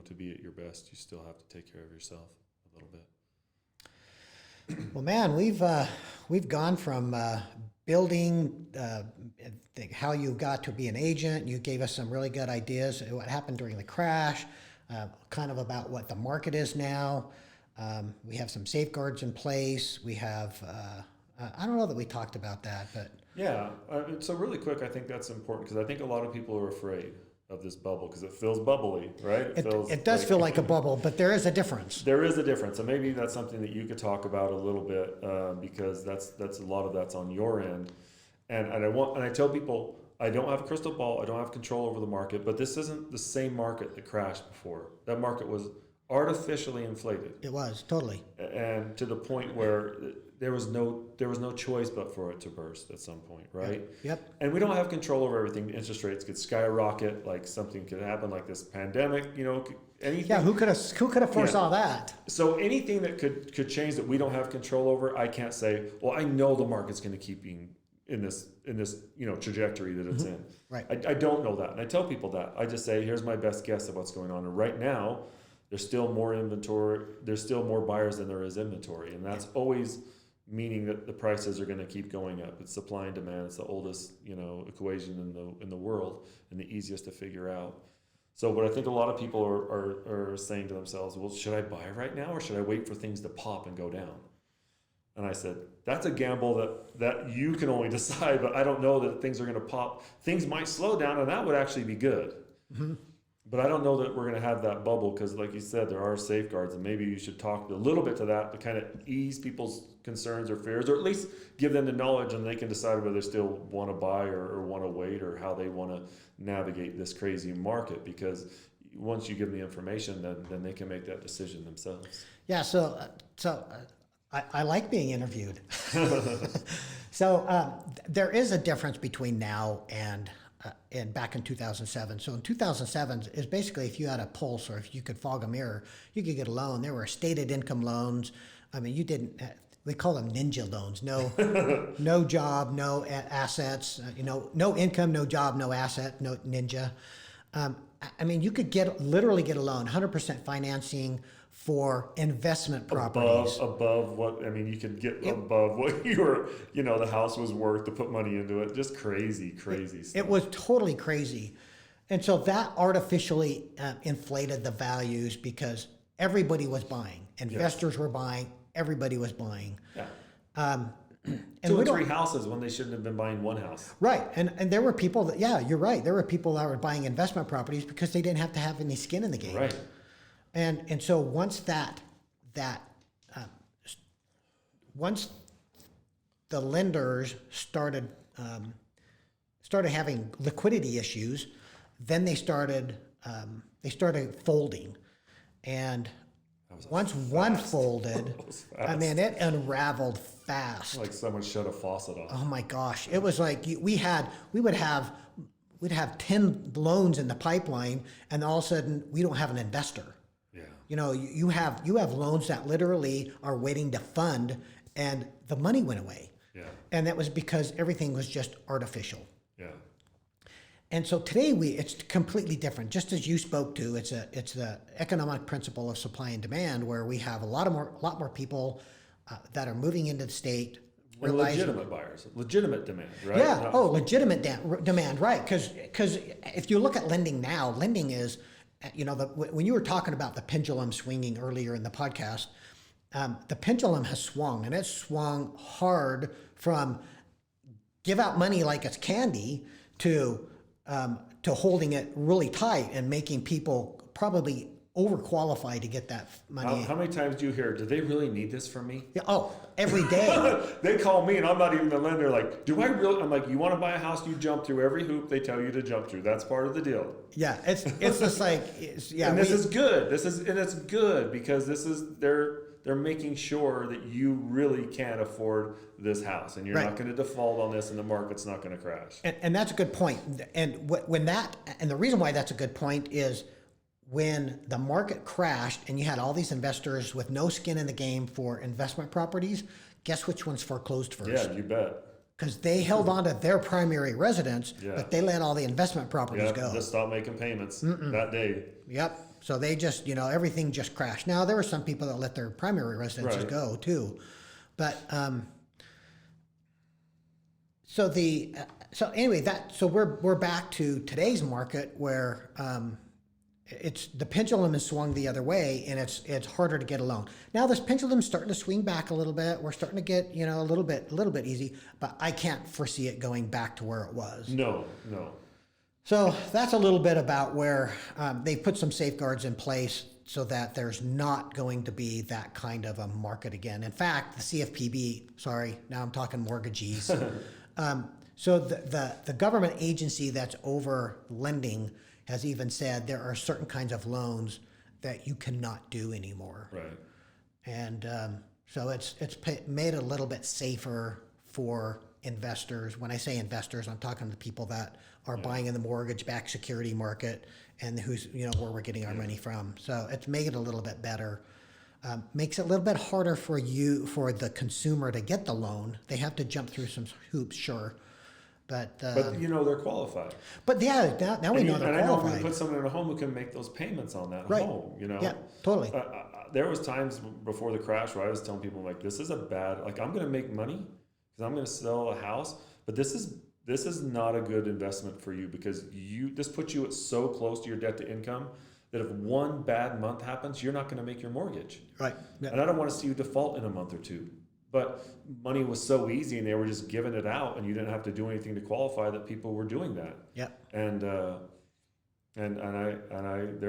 To be at your best, you still have to take care of yourself a little bit. Well, man, we've gone from building how you got to be an agent. You gave us some really good ideas. What happened during the crash, kind of about what the market is now. We have some safeguards in place. We have, I don't know that we talked about that, but. Yeah. So really quick, I think that's important because I think a lot of people are afraid of this bubble because it feels bubbly, right? It does feel like a bubble, but there is a difference. There is a difference, and maybe that's something that you could talk about a little bit because that's a lot of that's on your end. And I tell people I don't have a crystal ball, I don't have control over the market, but this isn't the same market that crashed before. That market was artificially inflated. It was totally, and to the point where there was no choice but for it to burst at some point, right? Yep. And we don't have control over everything. Interest rates could skyrocket, like something could happen, like this pandemic. Anything. Yeah, who could have foresaw that? So anything that could change that we don't have control over, I can't say. Well, I know the market's going to keep being in this trajectory that it's in. Right. I don't know that, and I tell people that. I just say, here's my best guess of what's going on, and right now. There's still more inventory. There's still more buyers than there is inventory, and that's always meaning that the prices are going to keep going up. It's supply and demand. It's the oldest equation in the world and the easiest to figure out. So, what I think a lot of people are saying to themselves, well, should I buy right now or should I wait for things to pop and go down? And I said, that's a gamble that you can only decide, but I don't know that things are going to pop. Things might slow down, and that would actually be good. Mm-hmm. But I don't know that we're going to have that bubble because, like you said, there are safeguards, and maybe you should talk a little bit to that to kind of ease people's concerns or fears, or at least give them the knowledge, and they can decide whether they still want to buy or want to wait or how they want to navigate this crazy market. Because once you give them the information, then they can make that decision themselves. Yeah. So I like being interviewed. So there is a difference between now and back in 2007. So in 2007 is basically if you had a pulse or if you could fog a mirror, you could get a loan. There were stated income loans. I mean, you didn't. We call them ninja loans. No job, no assets. No income, no job, no asset, no ninja. I mean, you could literally get a loan, 100% financing for investment properties. Above what, I mean, you could get above what the house was worth to put money into it. Just crazy stuff. It was totally crazy. And so that artificially inflated the values because everybody was buying. Investors were buying. Everybody was buying. Yeah. And 2 or 3 houses when they shouldn't have been buying one house. Right. And there were people that, you're right. There were people that were buying investment properties because they didn't have to have any skin in the game. Right. And so once once the lenders started having liquidity issues, then they started folding, and once one folded, I mean, it unraveled fast. Like someone shut a faucet off. Oh my gosh! It was like we'd have 10 loans in the pipeline, and all of a sudden we don't have an investor. Yeah. You have loans that literally are waiting to fund, and the money went away. Yeah. And that was because everything was just artificial. Yeah. And so today it's completely different. Just as you spoke to, it's the economic principle of supply and demand, where we have a lot more people that are moving into the state, And realizing legitimate buyers, legitimate demand, right? yeah. Oh, legitimate demand, right? Because if you look at lending now, lending is, when you were talking about the pendulum swinging earlier in the podcast, the pendulum has swung, and it's swung hard from give out money like it's candy to holding it really tight and making people probably overqualified to get that money. How many times do you hear, do they really need this from me? Yeah, oh, every day. They call me and I'm not even the lender. Like, do I really? I'm like, you want to buy a house, you jump through every hoop they tell you to jump through. That's part of the deal. Yeah, it's just like, yeah. And this is good. It's good because they're making sure that you really can't afford this house and you're right. not going to default on this and the market's not going to crash. And that's a good point. And the reason why that's a good point is when the market crashed and you had all these investors with no skin in the game for investment properties, guess which ones foreclosed first? Yeah, you bet. Because they held on to their primary residence, but they let all the investment properties go. Just stop making payments that day. Yep. So they just, everything just crashed. Now, there were some people that let their primary residences go too. But, so we're back to today's market where, it's the pendulum has swung the other way, and it's harder to get a loan. Now this pendulum's starting to swing back a little bit. We're starting to get a little bit easy, but I can't foresee it going back to where it was. No. So that's a little bit about where they've put some safeguards in place so that there's not going to be that kind of a market again. In fact, the CFPB, sorry, now I'm talking mortgagees. So the government agency that's over lending has even said there are certain kinds of loans that you cannot do anymore. Right. And so it's made it a little bit safer for investors. When I say investors, I'm talking to the people that are buying in the mortgage-backed security market and who's where we're getting our money from. So it's made it a little bit better. Makes it a little bit harder for the consumer to get the loan. They have to jump through some hoops, sure. But they're qualified. But yeah, now we know they're qualified. And I know if we put someone in a home who can make those payments on that home. Yeah, totally. There was times before the crash where I was telling people like, this is a bad. Like, I'm going to make money because I'm going to sell a house, but this is not a good investment for you because this puts you at so close to your debt to income that if one bad month happens, you're not going to make your mortgage. Right. Yeah. And I don't want to see you default in a month or two. But money was so easy, and they were just giving it out, and you didn't have to do anything to qualify. That people were doing that. Yeah. And there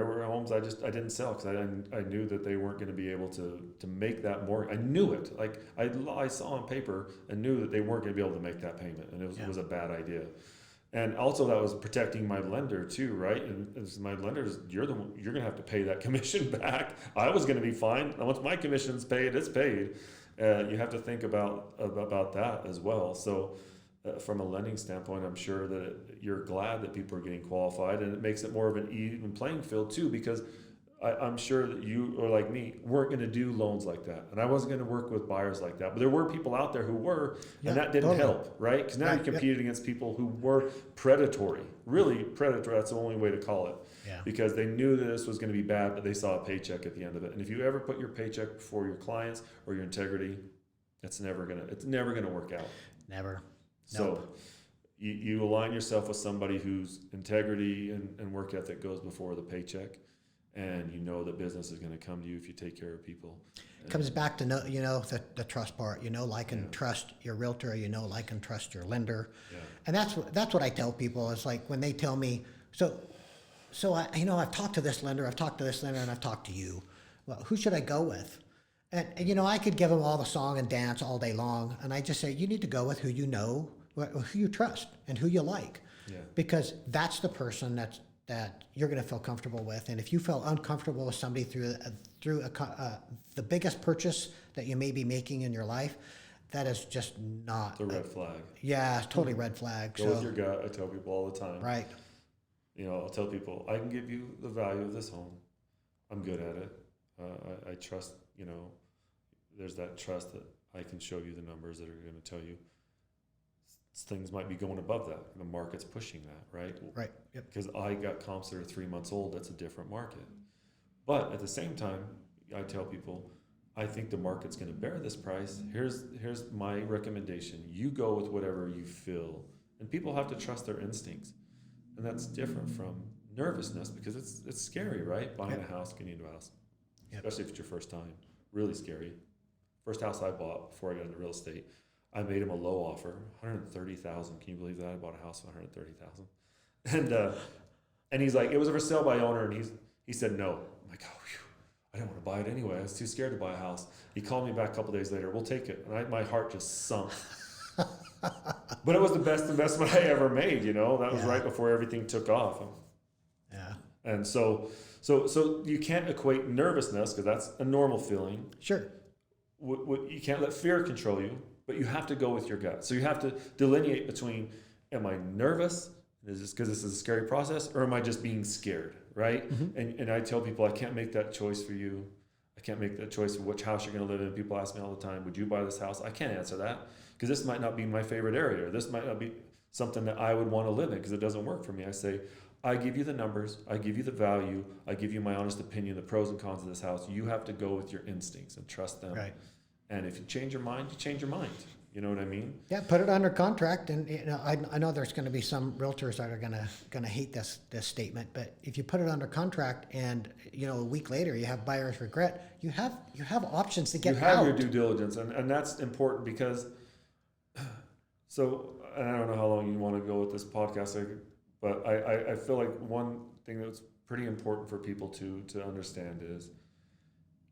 were homes I didn't sell because I knew that they weren't going to be able to make that mortgage. I knew it. Like I saw on paper and knew that they weren't going to be able to make that payment, and it was a bad idea. And also that was protecting my lender too, right? And as my lenders, you're going to have to pay that commission back. I was going to be fine. Once my commission's paid, it's paid. You have to think about that as well. So from a lending standpoint, I'm sure that you're glad that people are getting qualified, and it makes it more of an even playing field too, because I'm sure that you, or like me, weren't going to do loans like that. And I wasn't going to work with buyers like that. But there were people out there who were, and that didn't help, right? Because now you competed against people who were predatory, really predatory. That's the only way to call it. Yeah. Because they knew that this was going to be bad, but they saw a paycheck at the end of it. And if you ever put your paycheck before your clients or your integrity, it's never gonna work out. Never. So nope. you align yourself with somebody whose integrity and work ethic goes before the paycheck. And you know the business is going to come to you if you take care of people. It comes back to the trust part. Like and trust your realtor. Like and trust your lender. Yeah. And that's what I tell people. Is like when they tell me, so I've talked to this lender, and I've talked to you. Well, who should I go with? And I could give them all the song and dance all day long, and I just say you need to go with who you know, who you trust, and who you like, because that's the person that you're going to feel comfortable with. And if you feel uncomfortable with somebody through the biggest purchase that you may be making in your life, that is just not a red flag. Yeah, totally red flag. Go with your gut. I tell people all the time. Right. I'll tell people, I can give you the value of this home. I'm good at it. I trust, there's that trust that I can show you the numbers that are going to tell you things might be going above that. The market's pushing that, right? Right. Yep. Because I got comps that are 3 months old. That's a different market. But at the same time, I tell people, I think the market's going to bear this price. Here's my recommendation. You go with whatever you feel. And people have to trust their instincts. And that's different from nervousness, because it's scary, right? Buying a house, getting into a house, especially if it's your first time. Really scary. First house I bought before I got into real estate, I made him a low offer, $130,000. Can you believe that? I bought a house for $130,000. And he's like, it was for sale by owner, and he said no. I'm like, oh, phew. I didn't want to buy it anyway. I was too scared to buy a house. He called me back a couple days later. We'll take it. And my heart just sunk. But it was the best investment I ever made. You know, that was right before everything took off. Yeah. And so you can't equate nervousness, because that's a normal feeling. Sure. You can't let fear control you, but you have to go with your gut. So you have to delineate between, am I nervous? Is this because this is a scary process, or am I just being scared, right? Mm-hmm. And I tell people, I can't make that choice for you. I can't make that choice for which house you're going to live in. People ask me all the time, would you buy this house? I can't answer that, because this might not be my favorite area, or this might not be something that I would want to live in, because it doesn't work for me. I say, I give you the numbers, I give you the value, I give you my honest opinion, the pros and cons of this house. You have to go with your instincts and trust them. Right. And if you change your mind, you change your mind. You know what I mean? Yeah, put it under contract, and I know there's going to be some realtors that are going to hate this statement, but if you put it under contract and a week later you have buyer's regret, you have options to get out. You have your due diligence, and that's important, because so, and I don't know how long you want to go with this podcast, but I feel like one thing that's pretty important for people to understand is,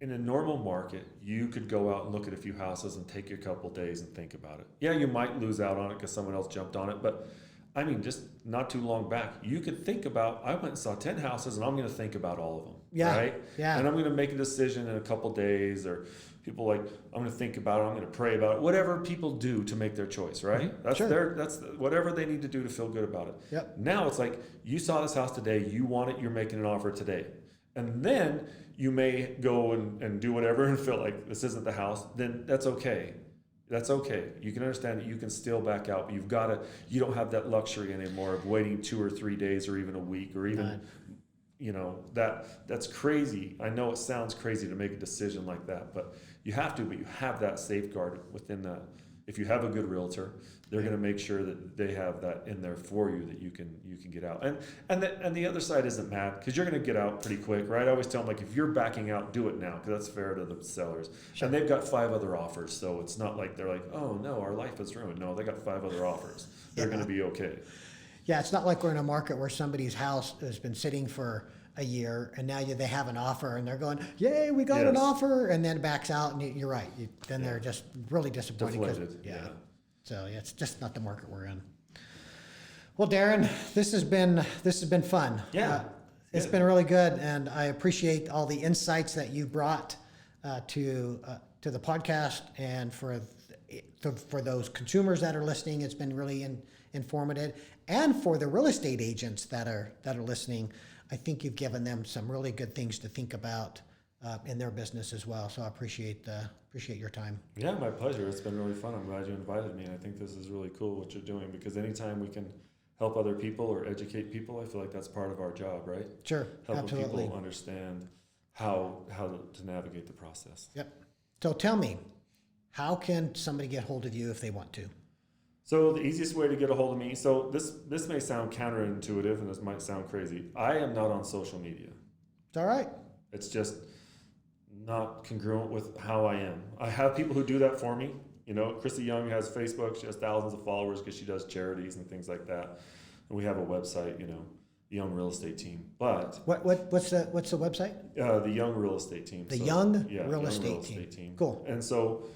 in a normal market, you could go out and look at a few houses and take you a couple days and think about it. Yeah, you might lose out on it because someone else jumped on it, but I mean, just not too long back, you could think about, I went and saw 10 houses and I'm going to think about all of them, right? Yeah. And I'm going to make a decision in a couple days, or people like, I'm going to think about it, I'm going to pray about it, whatever people do to make their choice, right? Mm-hmm. That's sure. that's whatever they need to do to feel good about it. Yep. Now it's like, you saw this house today, you want it, you're making an offer today. And then you may go and do whatever and feel like this isn't the house, then that's okay. That's okay. You can understand that you can still back out, but you don't have that luxury anymore of waiting 2 or 3 days or even a week or even, that's crazy. I know it sounds crazy to make a decision like that, but you have that safeguard within that. If you have a good realtor, they're going to make sure that they have that in there for you, that you can get out. And the other side isn't mad, because you're going to get out pretty quick, right? I always tell them, like, if you're backing out, do it now, because that's fair to the sellers. Sure. And they've got 5 other offers, so it's not like they're like, oh no, our life is ruined. No, they got 5 other offers. They're going to be okay. Yeah, it's not like we're in a market where somebody's house has been sitting for a year and now they have an offer and they're going, yay, we got an offer, and then backs out, and you're right. Then they're just really disappointed. Deflated. So it's just not the market we're in. Well, Darin, this has been fun. Yeah. It's been really good, and I appreciate all the insights that you brought to the podcast, and for those consumers that are listening, it's been really informative, and for the real estate agents that are listening, I think you've given them some really good things to think about in their business as well. So I appreciate your time. Yeah, my pleasure. It's been really fun. I'm glad you invited me, and I think this is really cool what you're doing, because anytime we can help other people or educate people, I feel like that's part of our job, right? Sure, helping absolutely. people understand how to navigate the process. Yep. So tell me, how can somebody get hold of you if they want to? So the easiest way to get a hold of me, so this may sound counterintuitive and this might sound crazy. I am not on social media. It's all right. It's just not congruent with how I am. I have people who do that for me. Chrissy Young has Facebook. She has thousands of followers because she does charities and things like that. And we have a website, the Young Real Estate Team. But what's the website? The Young Real Estate Team. Young Real Estate Team. Cool. And so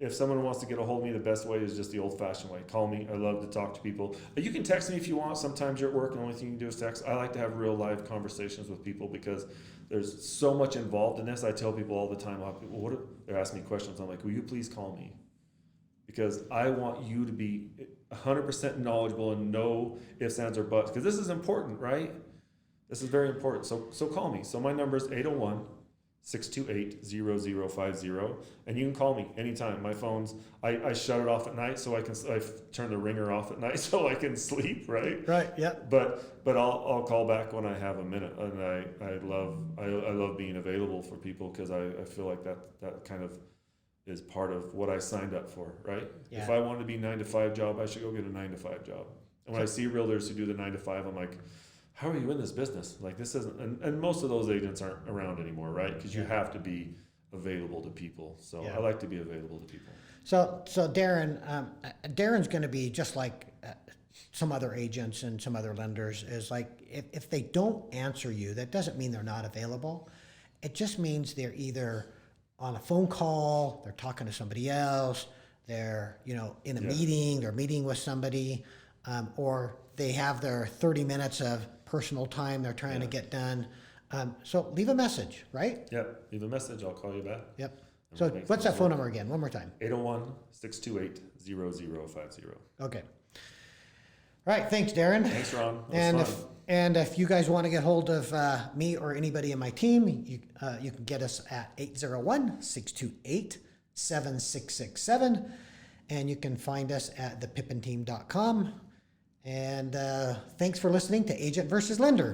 if someone wants to get a hold of me, the best way is just the old-fashioned way. Call me. I love to talk to people. You can text me if you want. Sometimes you're at work and the only thing you can do is text. I like to have real live conversations with people because there's so much involved in this. I tell people all the time, they're asking me questions. I'm like, will you please call me? Because I want you to be 100% knowledgeable and know ifs, ands, or buts. Because this is important, right? This is very important. So call me. So my number is 628-0050, and you can call me anytime. My phone's, I shut it off at night so I turn the ringer off at night so I can sleep, right? Right, yeah. But I'll call back when I have a minute, and I love being available for people, because I feel like that kind of is part of what I signed up for, right? Yeah. If I wanted to be 9-to-5 job, I should go get a 9-to-5 job. And when I see realtors who do the 9-to-5, I'm like, how are you in this business? Like, this isn't, and most of those agents aren't around anymore, right? Because you have to be available to people. So I like to be available to people. So Darin, Darin's going to be just like some other agents and some other lenders. Is like, if they don't answer you, that doesn't mean they're not available. It just means they're either on a phone call, they're talking to somebody else, they're in a meeting, they're meeting with somebody, or they have their 30 minutes of personal time they're trying to get done. So leave a message, right? Yep, leave a message, I'll call you back. Yep. So what's that phone number again? One more time. 801-628-0050. Okay. All right, thanks, Darin. Thanks, Ron. And if you guys want to get hold of me or anybody in my team, you can get us at 801-628-7667. And you can find us at thepippenteam.com. And thanks for listening to Agent versus Lender.